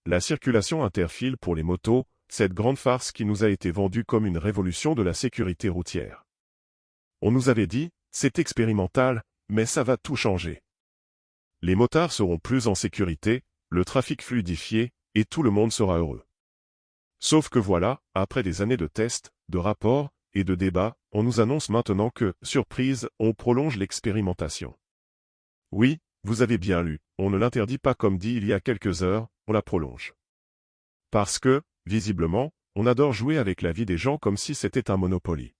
la circulation interfile pour les motos, cette grande farce qui nous a été vendue comme une révolution de la sécurité routière. On nous avait dit, c'est expérimental, mais ça va tout changer. Les motards seront plus en sécurité, le trafic fluidifié, et tout le monde sera heureux. Sauf que voilà, après des années de tests, de rapports et de débats, on nous annonce maintenant que, surprise, on prolonge l'expérimentation. Oui, vous avez bien lu, on ne l'interdit pas comme dit il y a quelques heures, on la prolonge. Parce que, visiblement, on adore jouer avec la vie des gens comme si c'était un Monopoly.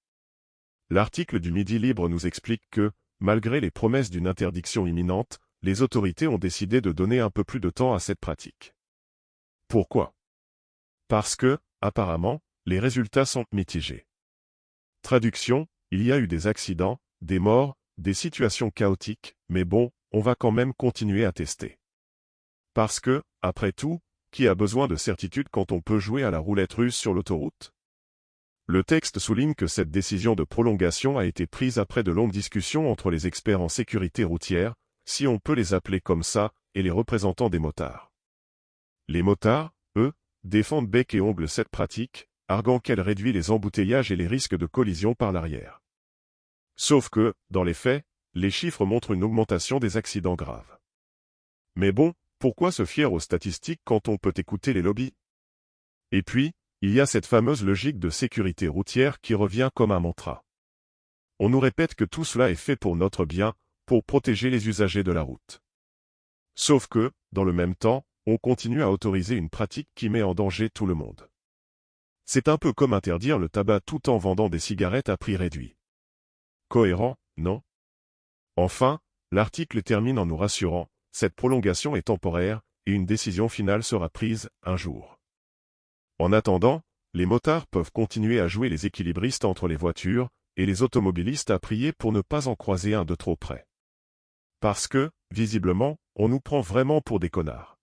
L'article du Midi Libre nous explique que, malgré les promesses d'une interdiction imminente, les autorités ont décidé de donner un peu plus de temps à cette pratique. Pourquoi? Parce que, apparemment, les résultats sont mitigés. Traduction, il y a eu des accidents, des morts, des situations chaotiques, mais bon, on va quand même continuer à tester. Parce que, après tout, qui a besoin de certitude quand on peut jouer à la roulette russe sur l'autoroute? Le texte souligne que cette décision de prolongation a été prise après de longues discussions entre les experts en sécurité routière, si on peut les appeler comme ça, et les représentants des motards. Les motards, eux, défendent bec et ongles cette pratique, arguant qu'elle réduit les embouteillages et les risques de collision par l'arrière. Sauf que, dans les faits, les chiffres montrent une augmentation des accidents graves. Mais bon, pourquoi se fier aux statistiques quand on peut écouter les lobbies? Et puis, il y a cette fameuse logique de sécurité routière qui revient comme un mantra. On nous répète que tout cela est fait pour notre bien, pour protéger les usagers de la route. Sauf que, dans le même temps, on continue à autoriser une pratique qui met en danger tout le monde. C'est un peu comme interdire le tabac tout en vendant des cigarettes à prix réduit. Cohérent, non? Enfin, l'article termine en nous rassurant, cette prolongation est temporaire, et une décision finale sera prise un jour. En attendant, les motards peuvent continuer à jouer les équilibristes entre les voitures, et les automobilistes à prier pour ne pas en croiser un de trop près. Parce que, visiblement, on nous prend vraiment pour des connards.